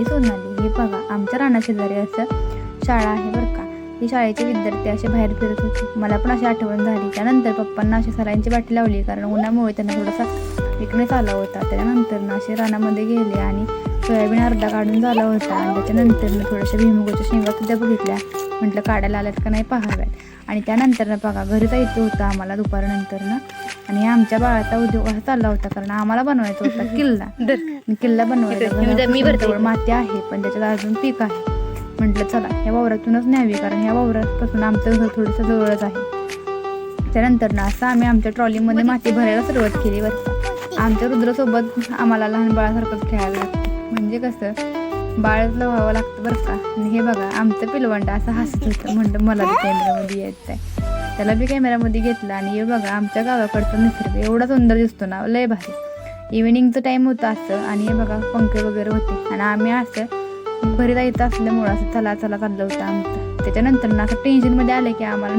मी सोनाली. हे बघा आमच्या राणा शेजारी असं शाळा आहे बरं का. ही शाळेचे विद्यार्थी असे बाहेर फिरत होते. मला पण अशी आठवण झाली. त्यानंतर पप्पांना अशी सलाईंची बाटली लावली, कारण उन्हामुळे त्यांना थोडासा विकनेस आला होता. त्याच्यानंतर ना असे रानामध्ये गेले आणि सोयाबीन अर्धा काढून झाला होता. आणि त्याच्यानंतर ना थोड्याशा भुईमुगाच्या शेंगा सुद्धा बघितल्या. म्हटलं काढायला आल्यात का नाही पाहाव्यात. आणि त्यानंतर ना बघा घरी जायचं होतं आम्हाला दुपारनंतर ना. आणि आमच्या बाळाचा उद्योग असा चालला होता, कारण आम्हाला बनवायचा होता किल्ला बनवायचा. माती आहे पण त्याच्यात अजून पीक आहे. म्हटलं चला ह्या वावरातूनच न्यावी, कारण ह्या वावरापासून आमचं घर थोडंसं जवळच आहे. त्यानंतर ना असं आम्ही आमच्या ट्रॉलीमध्ये माती भरायला सुरुवात केली बरं. आमच्या रुद्रासोबत आम्हाला लहान बाळासारखंच खेळायला लागतं. म्हणजे कसं बाळच व्हावं लागतं बरं का. आणि हे बघा आमचं पिलवंड असं हसत होतं. म्हणलं मला बी कॅमेऱ्यामध्ये यायचं आहे. त्याला बी कॅमेऱ्यामध्ये घेतलं. आणि हे बघा आमच्या गावाकडचा निसर्ग एवढा सुंदर दिसतो ना, लय भारी. इव्हिनिंगचं टाईम होतं असं. आणि हे बघा पंखे वगैरे होते. आणि आम्ही असं घरी जायचं असल्यामुळं असं चला चला चाललं होतं आमचं. त्याच्यानंतर ना असं टेन्शनमध्ये आलं की आम्हाला